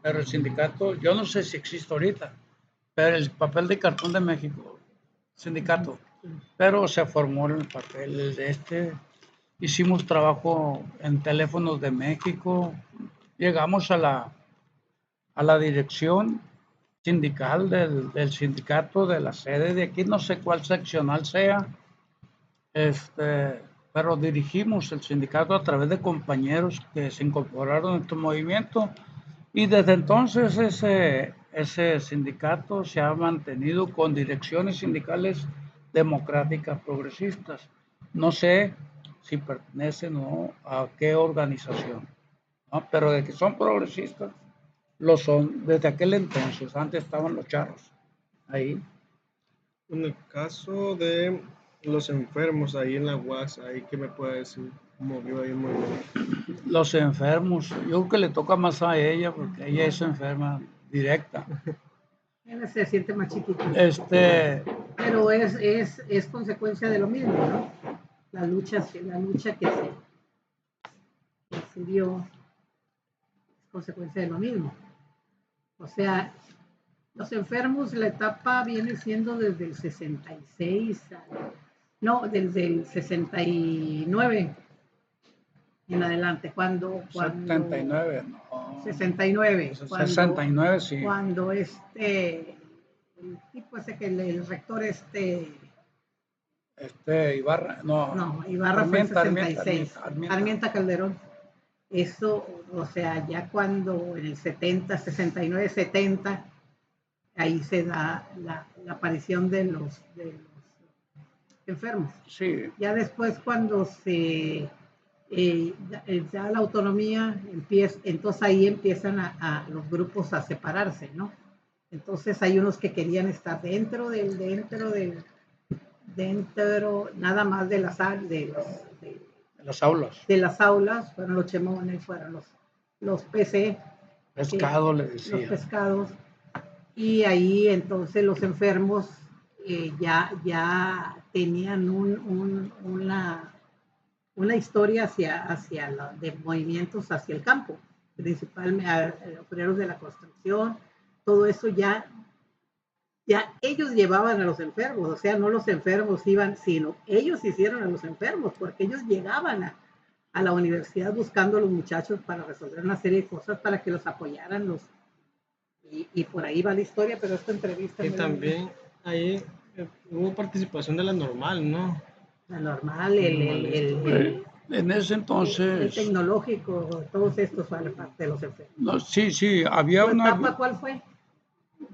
pero el sindicato, yo no sé si existe ahorita, pero el Papel de Cartón de México, sindicato, pero se formó el papel de hicimos trabajo en Teléfonos de México, llegamos a la dirección sindical del sindicato de la sede de aquí, no sé cuál seccional sea, pero dirigimos el sindicato a través de compañeros que se incorporaron en este movimiento, y desde entonces ese sindicato se ha mantenido con direcciones sindicales democráticas progresistas. No sé si pertenecen o no a qué organización, ¿no? Pero de que son progresistas, lo son desde aquel entonces. Antes estaban los charros ahí. En el caso de los enfermos ahí en la UAS, ahí qué me puede decir, cómo vio ahí muy bien. Los enfermos, yo creo que le toca más a ella porque ella es enferma directa. Ella se siente más chiquita. Pero es consecuencia de lo mismo, ¿no? La lucha que se dio es consecuencia de lo mismo. O sea, los enfermos, la etapa viene siendo desde el 66, desde el 69 en adelante, cuando 79, no. 69, 69, sí. Cuando el tipo ese que el rector Ibarra, no, Ibarra fue en 66, Armienta Calderón. Eso, o sea, ya cuando en el 70, 69, 70, ahí se da la aparición de los enfermos. Sí. Ya después cuando se da la autonomía, entonces ahí empiezan los grupos a separarse, ¿no? Entonces hay unos que querían estar dentro nada más de las aulas. De las aulas, fueron los chemones, fueron los PC. Pescado, le decía. Los pescados. Y ahí entonces los enfermos ya tenían una historia de movimientos hacia el campo, principalmente obreros de la construcción, todo eso ya ellos llevaban a los enfermos, o sea, no los enfermos iban, sino ellos hicieron a los enfermos, porque ellos llegaban a la universidad buscando a los muchachos para resolver una serie de cosas para que los apoyaran Y por ahí va la historia, pero esta entrevista Y no también ahí hubo participación de la normal, ¿no? la normal, En ese el entonces, tecnológico, todos estos fueron parte de los enfermos. no, sí, había ¿Tu una etapa cuál fue?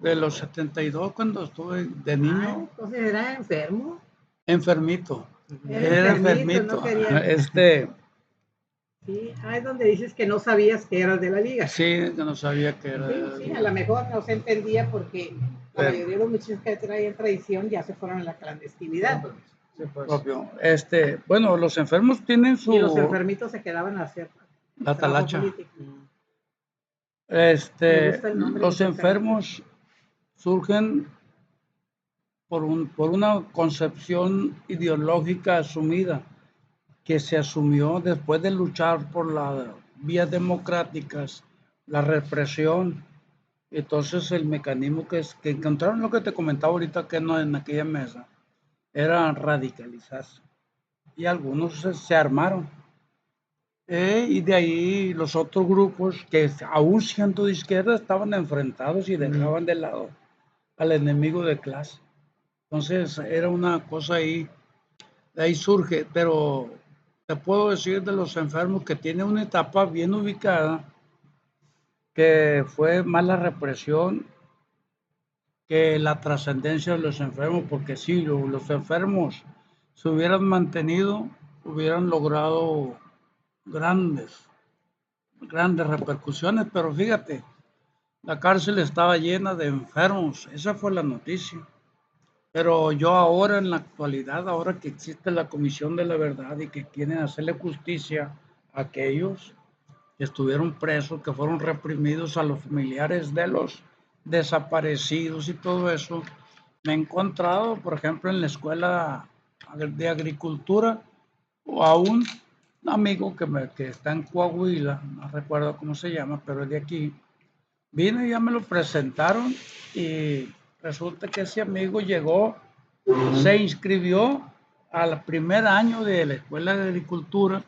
de los 72 cuando estuve de Ah, niño, entonces era enfermo. enfermito, Era era enfermito, no enfermito, quería. este, Sí, ahí es donde dices que no sabías que eras de la liga. sí, que no sabía que era Sí, sí, a lo mejor no se entendía porque la pero mayoría de los muchachos que traían tradición ya se fueron a la clandestinidad. Sí, pues. propio. Bueno, los enfermos tienen Y los su enfermitos se quedaban a hacer la trabajo talacha. político. Mm. Me gusta el nombre. Los enfermos surgen por una concepción ideológica asumida que se asumió después de luchar por las vías democráticas, la represión. Entonces el mecanismo que encontraron, lo que te comentaba ahorita que no en aquella mesa, era radicalizarse. Y algunos se armaron. Y de ahí los otros grupos que aún siendo de izquierda estaban enfrentados y dejaban de lado al enemigo de clase. Entonces era una cosa ahí, de ahí surge, pero te puedo decir de los enfermos que tiene una etapa bien ubicada, que fue más la represión que la trascendencia de los enfermos, porque si los enfermos se hubieran mantenido, hubieran logrado grandes, grandes repercusiones, pero fíjate, la cárcel estaba llena de enfermos, esa fue la noticia. Pero yo ahora en la actualidad, ahora que existe la Comisión de la Verdad y que quieren hacerle justicia a aquellos que estuvieron presos, que fueron reprimidos, a los familiares de los desaparecidos y todo eso, me he encontrado, por ejemplo, en la escuela de agricultura o a un amigo que está en Coahuila, no recuerdo cómo se llama, pero es de aquí. Vino y ya me lo presentaron y resulta que ese amigo llegó, se inscribió al primer año de la escuela de agricultura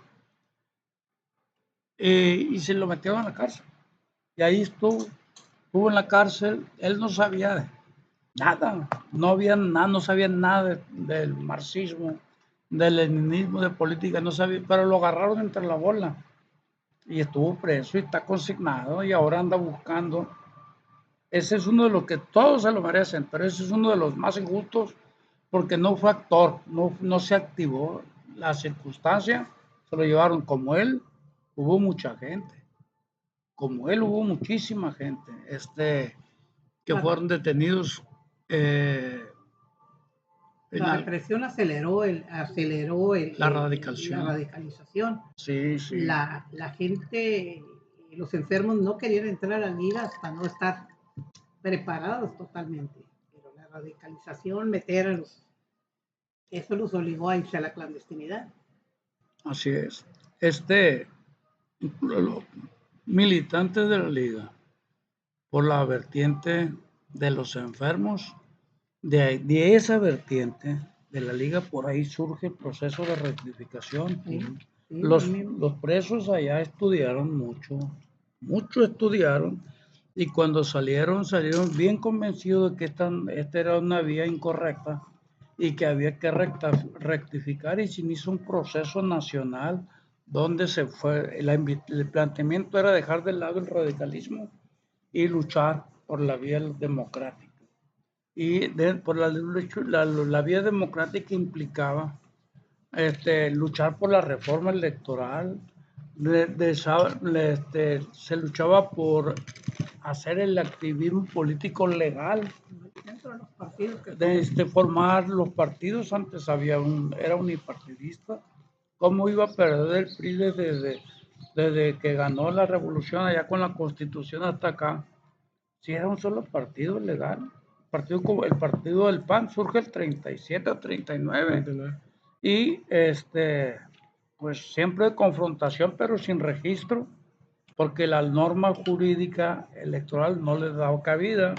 y se lo metieron a la cárcel. Y ahí estuvo en la cárcel, él no sabía nada, no había nada, no sabía nada del marxismo, del leninismo, de política, no sabía, pero lo agarraron entre la bola y estuvo preso y está consignado y ahora anda buscando. Ese es uno de los que todos se lo merecen, pero ese es uno de los más injustos porque no fue actor, no se activó la circunstancia, se lo llevaron como él, hubo mucha gente, como él hubo muchísima gente, que La, fueron detenidos en la represión aceleró, la la radicalización. radicalización. Sí, sí. La gente, los enfermos no querían entrar a la liga hasta no estar preparados totalmente. Pero la radicalización, meter a eso los obligó a irse a la clandestinidad. Así es. Los militantes de la liga, por la vertiente de los enfermos, de esa vertiente de la liga, por ahí surge el proceso de rectificación. Sí, sí, Los presos allá estudiaron mucho estudiaron, y cuando salieron bien convencidos de que esta era una vía incorrecta y que había que rectificar, y se hizo un proceso nacional donde el planteamiento era dejar de lado el radicalismo y luchar por la vía democrática. Y por la vía democrática implicaba luchar por la reforma electoral, se luchaba por hacer el activismo político legal, dentro de los partidos formar los partidos. Antes era unipartidista. ¿Cómo iba a perder el PRI desde que ganó la revolución allá con la Constitución hasta acá? Si era un solo partido legal. El partido del PAN surge el 37 o 39. Y pues siempre de confrontación, pero sin registro, porque la norma jurídica electoral no les daba cabida.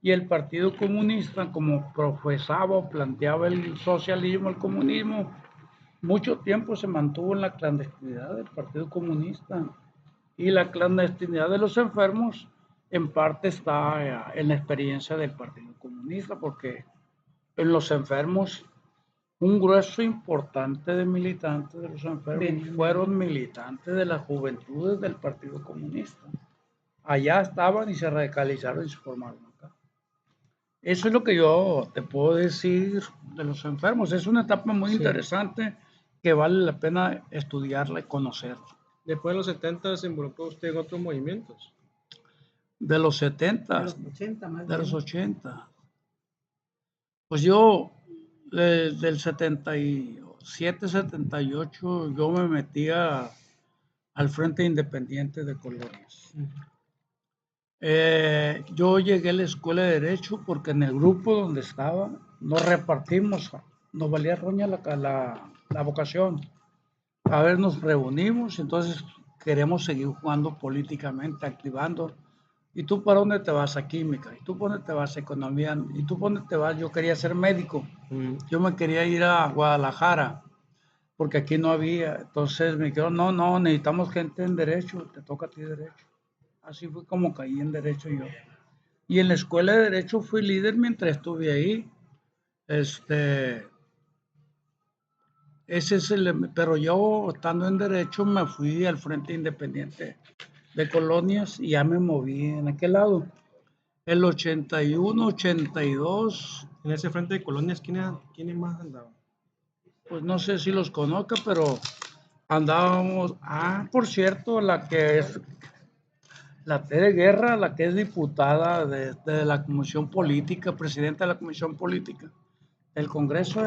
Y el Partido Comunista, como profesaba o planteaba el socialismo, el comunismo, mucho tiempo se mantuvo en la clandestinidad del Partido Comunista. Y la clandestinidad de los enfermos en parte está en la experiencia del Partido Comunista, porque en los enfermos, un grueso importante de militantes de los enfermos fueron militantes de las juventudes del Partido Comunista. Allá estaban y se radicalizaron y se formaron acá. Eso es lo que yo te puedo decir de los enfermos. Es una etapa muy interesante que vale la pena estudiarla y conocerla. Después de los 70 se involucró usted en otros movimientos. De los 70, De los 80 más de los bien. 80. Pues yo, del 77, 78, yo me metía al Frente Independiente de Colonias. Yo llegué a la escuela de Derecho porque en el grupo donde estaba nos repartimos, nos valía roña la vocación. A ver, nos reunimos, entonces queremos seguir jugando políticamente, activando. ¿Y tú para dónde te vas? A química. ¿Y tú para dónde te vas? A economía. ¿Y tú para dónde te vas? Yo quería ser médico. Yo me quería ir a Guadalajara porque aquí no había. Entonces me dijeron, no, necesitamos gente en Derecho, te toca a ti Derecho. Así fue como caí en Derecho yo. Y en la escuela de Derecho fui líder mientras estuve ahí. Pero yo estando en Derecho me fui al Frente Independiente de Colonias y ya me moví en aquel lado. El 81, 82. En ese Frente de Colonias, ¿quiénes más andaban? Pues no sé si los conozca, pero andábamos. Por cierto, la que es la Tere Guerra, la que es diputada de la Comisión Política, presidenta de la Comisión Política del Congreso,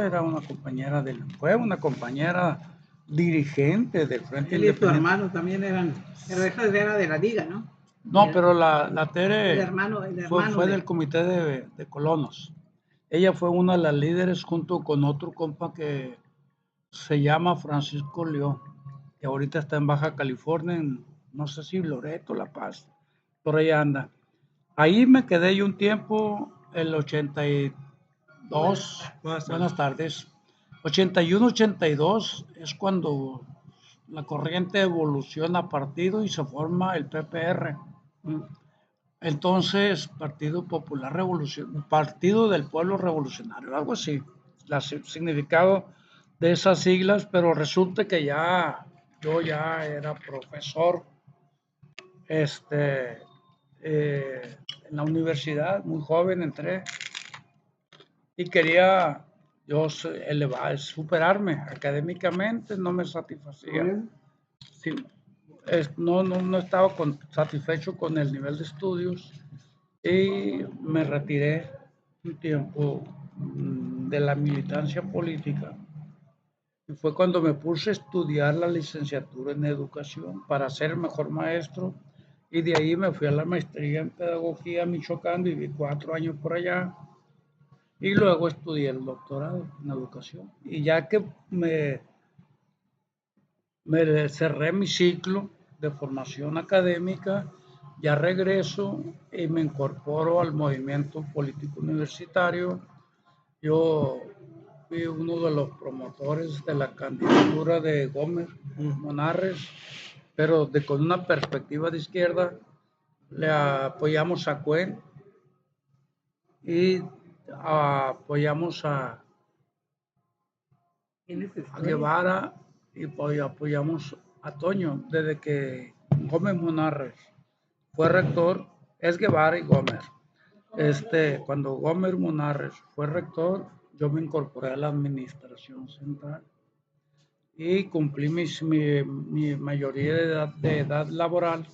fue una compañera dirigente del Frente Él y su Independiente. hermano también era de la Liga, ¿no? No, pero la Tere El hermano fue del Comité de Colonos. Ella fue una de las líderes junto con otro compa que se llama Francisco León, que ahorita está en Baja California, no sé si Loreto, La Paz, por ahí anda. Ahí me quedé yo un tiempo, el 82, buenas tardes, 81, 82 es cuando la corriente evoluciona a partido y se forma el PPR. Entonces, Partido Popular Revolucionario, Partido del Pueblo Revolucionario, algo así, el significado de esas siglas, pero resulta que yo ya era profesor en la universidad, muy joven entré y quería yo superarme académicamente, no me satisfacía. Sí, no estaba satisfecho con el nivel de estudios y me retiré un tiempo de la militancia política. Y fue cuando me puse a estudiar la licenciatura en educación para ser mejor maestro. Y de ahí me fui a la maestría en pedagogía en Michoacán, viví 4 años por allá. Y luego estudié el doctorado en educación. Y ya que me cerré mi ciclo de formación académica, ya regreso y me incorporo al movimiento político universitario. Yo fui uno de los promotores de la candidatura de Gómez Monarres, pero con una perspectiva de izquierda. Le apoyamos a Cuen y apoyamos a Guevara y apoyamos a Toño. Desde que Gómez Monarres fue rector, es Guevara y Gómez. Cuando Gómez Monarres fue rector, yo me incorporé a la administración central y cumplí mi mayoría de edad laboral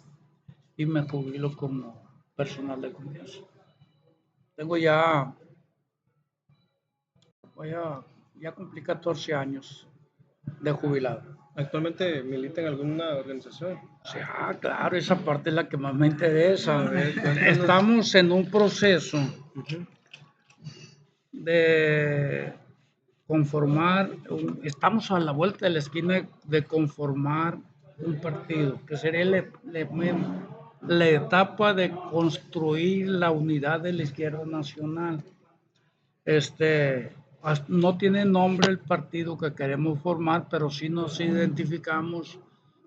y me jubilo como personal de confianza. Tengo ya cumplí 14 años de jubilado. ¿Actualmente milita en alguna organización? Sí, claro, esa parte es la que más me interesa. Estamos en un proceso de conformar, estamos a la vuelta de la esquina de conformar un partido, que sería la etapa de construir la unidad de la izquierda nacional. No tiene nombre el partido que queremos formar, pero sí nos identificamos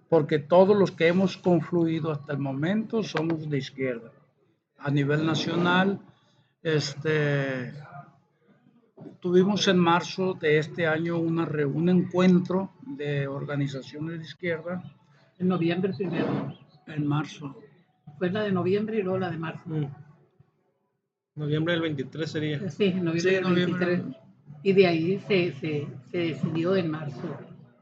porque todos los que hemos confluido hasta el momento somos de izquierda. a nivel nacional. Tuvimos en marzo de este año un encuentro de organizaciones de izquierda. En noviembre primero. En marzo. Fue la de noviembre y luego la de marzo. Noviembre del 23 sería. Sí, noviembre del 23. Y de ahí se decidió en marzo.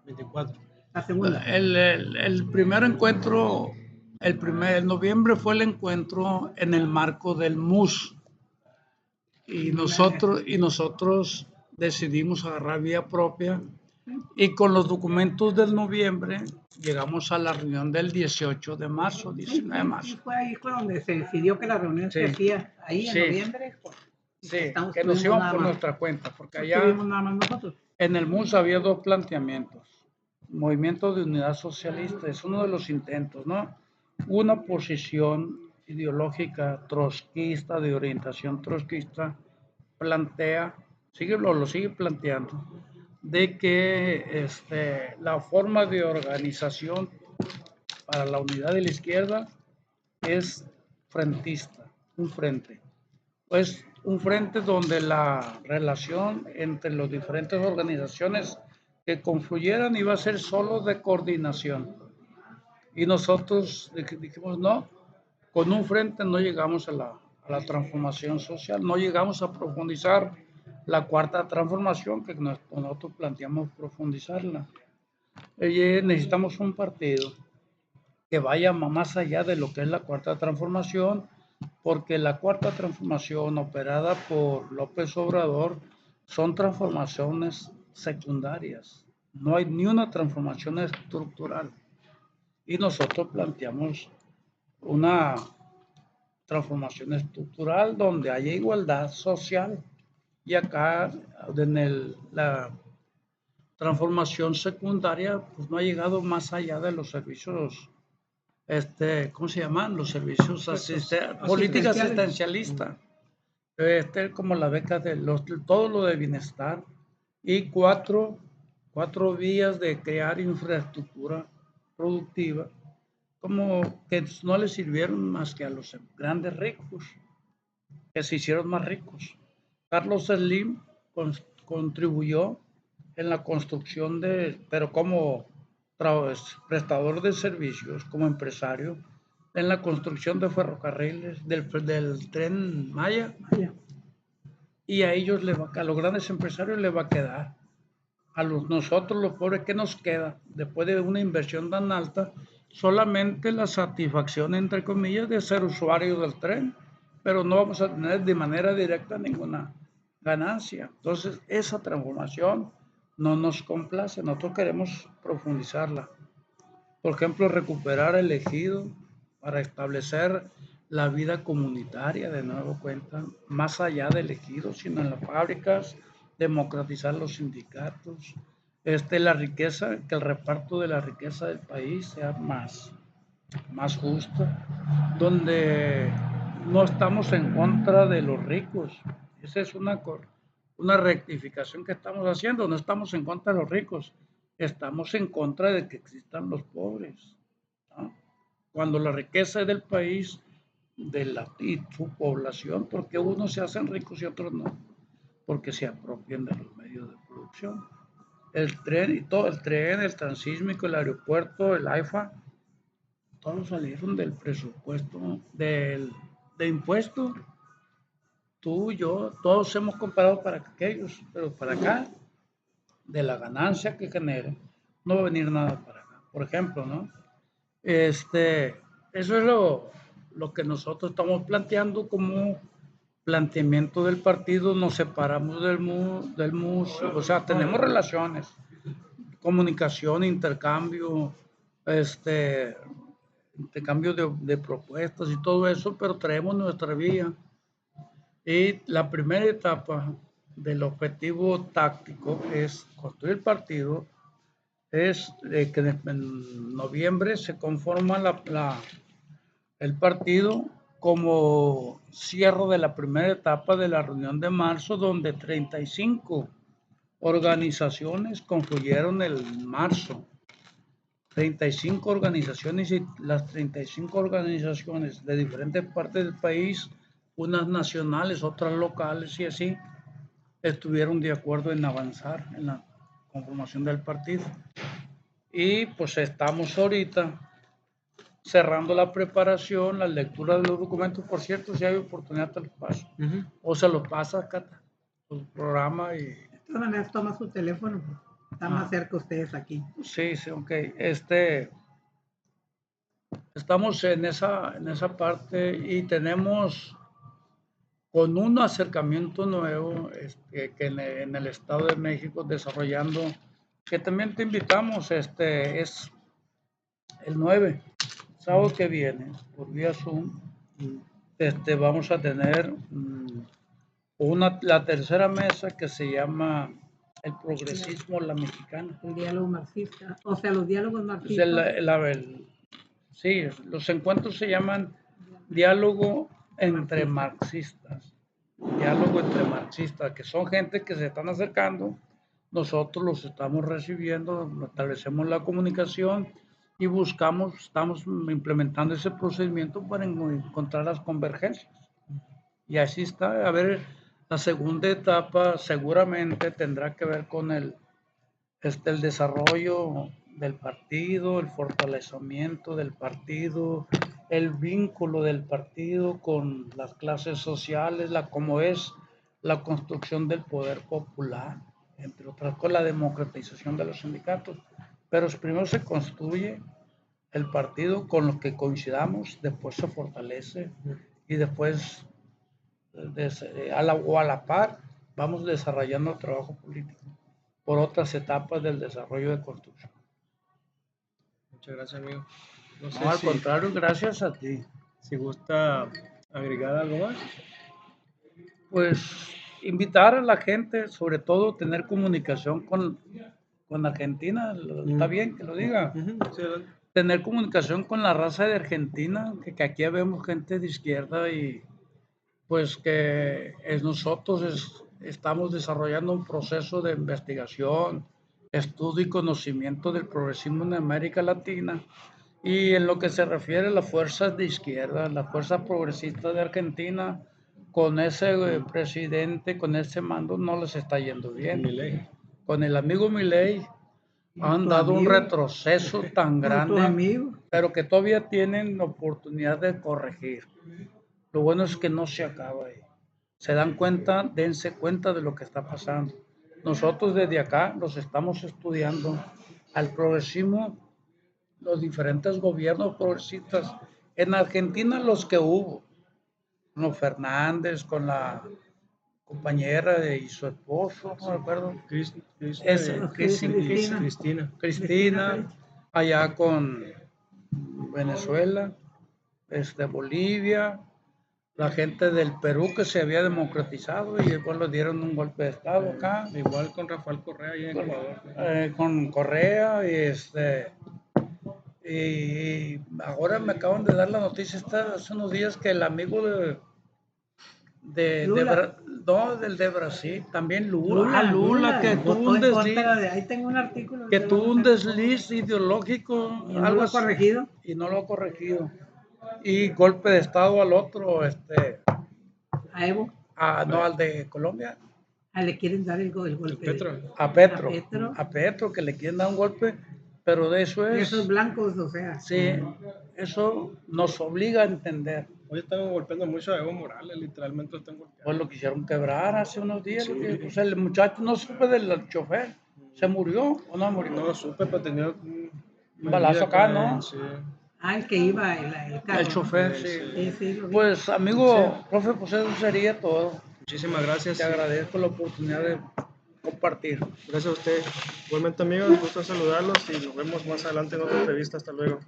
24. La segunda. El primer encuentro, el noviembre fue el encuentro en el marco del MUS. Y nosotros decidimos agarrar vía propia y con los documentos del noviembre llegamos a la reunión del 18 de marzo, 19 de marzo. Sí, fue ahí donde se decidió que la reunión se hacía ahí en noviembre. Sí, que nos íbamos por nuestra cuenta, porque allá nada más nosotros. En el MUS había dos planteamientos. Movimiento de Unidad Socialista es uno de los intentos, ¿no? Una posición ideológica trotskista, de orientación trotskista, plantea, lo sigue planteando, de que la forma de organización para la unidad de la izquierda es frentista, un frente. Pues un frente donde la relación entre las diferentes organizaciones que confluyeran iba a ser solo de coordinación. Y nosotros dijimos, no, con un frente no llegamos a la transformación social, no llegamos a profundizar la cuarta transformación que nosotros planteamos profundizarla. Necesitamos un partido que vaya más allá de lo que es la cuarta transformación, porque la cuarta transformación operada por López Obrador son transformaciones secundarias, no hay ni una transformación estructural. Y nosotros planteamos una transformación estructural donde haya igualdad social. Y acá en la transformación secundaria pues no ha llegado más allá de los servicios ¿cómo se llaman? Los servicios política asistencialista. Como la beca todo lo de bienestar y cuatro vías de crear infraestructura productiva, como que no le sirvieron más que a los grandes ricos, que se hicieron más ricos. Carlos Slim contribuyó en la construcción pero como prestador de servicios, como empresario, en la construcción de ferrocarriles, del tren Maya, y a ellos a los grandes empresarios les va a quedar. Nosotros los pobres, ¿qué nos queda? Después de una inversión tan alta, solamente la satisfacción, entre comillas, de ser usuarios del tren, pero no vamos a tener de manera directa ninguna ganancia. Entonces, esa transformación no nos complace, nosotros queremos profundizarla. Por ejemplo, recuperar el ejido para establecer la vida comunitaria de nuevo cuenta, más allá del ejido, sino en las fábricas, democratizar los sindicatos, la riqueza, que el reparto de la riqueza del país sea más justo, donde no estamos en contra de los ricos. Esa es una rectificación que estamos haciendo. No estamos en contra de los ricos, estamos en contra de que existan los pobres, ¿no? Cuando la riqueza es del país y su población, ¿por qué unos se hacen ricos y otros no? Porque se apropian de los medios de producción. El tren y todo, el tren, el transísmico, el aeropuerto, el AIFA, todos salieron del presupuesto, de impuestos. Tú, yo, todos hemos comprado para aquellos, pero para acá, de la ganancia que genere, no va a venir nada para acá. Por ejemplo, ¿no? Eso es lo que nosotros estamos planteando como planteamiento del partido. Nos separamos del MUS, o sea, tenemos relaciones, comunicación, intercambio, intercambio de propuestas y todo eso, pero traemos nuestra vía. Y la primera etapa del objetivo táctico es construir el partido, es que en noviembre se conforma el partido como cierre de la primera etapa de la reunión de marzo, donde 35 organizaciones confluyeron el marzo. 35 organizaciones y las 35 organizaciones de diferentes partes del país, unas nacionales, otras locales y así, estuvieron de acuerdo en avanzar en la conformación del partido. Y pues estamos ahorita cerrando la preparación, la lectura de los documentos. Por cierto, si hay oportunidad te los paso. O se los pasa, Cata, el programa y... De todas maneras, toma su teléfono. Está más cerca ustedes aquí. Sí, ok. Estamos en esa parte y tenemos con un acercamiento nuevo que en el Estado de México desarrollando, que también te invitamos, es el 9, sábado que viene, por vía Zoom, vamos a tener la tercera mesa que se llama El progresismo, la mexicana. El diálogo marxista, o sea, los diálogos marxistas. Sí, los encuentros se llaman diálogo entre marxistas. Diálogo entre marxistas, que son gente que se están acercando, nosotros los estamos recibiendo, establecemos la comunicación y estamos implementando ese procedimiento para encontrar las convergencias. Y así está. A ver, la segunda etapa seguramente tendrá que ver con el desarrollo del partido, el fortalecimiento del partido, el vínculo del partido con las clases sociales, como es la construcción del poder popular, entre otras cosas, la democratización de los sindicatos. Pero primero se construye el partido con los que coincidamos, después se fortalece y después a la par vamos desarrollando el trabajo político por otras etapas del desarrollo de construcción. Muchas gracias, amigo. No, al contrario, gracias a ti. Si gusta agregar algo más. Pues invitar a la gente, sobre todo tener comunicación con Argentina, está bien que lo diga. Sí, tener comunicación con la raza de Argentina, que aquí vemos gente de izquierda y pues que nosotros estamos desarrollando un proceso de investigación, estudio y conocimiento del progresismo en América Latina y en lo que se refiere a las fuerzas de izquierda, las fuerzas progresistas de Argentina, con ese presidente, con ese mando, no les está yendo bien. Milei. Con el amigo Milei han dado un retroceso tan grande, pero que todavía tienen oportunidad de corregir. Lo bueno es que no se acaba ahí. Se dan cuenta, dense cuenta de lo que está pasando. Nosotros desde acá los estamos estudiando al progresismo, los diferentes gobiernos progresistas. En Argentina los que hubo, con Fernández, con la compañera y su esposo, no me acuerdo. Cristina, allá con Venezuela, Bolivia, la gente del Perú que se había democratizado y después le dieron un golpe de estado acá. Igual con Rafael Correa ahí en Ecuador. Con Correa y ahora me acaban de dar la noticia hace unos días que el amigo del de Brasil, también Lula, que tuvo un desliz, ahí tengo un artículo que tuvo un desliz ideológico, y no lo ha corregido. Y no lo ha corregido. Y golpe de estado al otro, a Evo. No, al de Colombia. Le quieren dar el golpe. A Petro, que le quieren dar un golpe, pero de eso es. Esos blancos, o sea. Sí, eso nos obliga a entender. Hoy están golpeando mucho a Evo Morales, literalmente lo están golpeando. Pues lo quisieron quebrar hace unos días. Sí. Pues el muchacho, no supe del chofer, ¿se murió o no murió? No supe, pero tenía un balazo acá, ¿no? Sí. El que iba el carro. El chofer, ¿no? Sí, pues, amigo, profe, pues eso sería todo. Muchísimas gracias. Te agradezco la oportunidad de compartir. Gracias a usted. Igualmente, amigos, gusto saludarlos y nos vemos más adelante en otra entrevista. Hasta luego.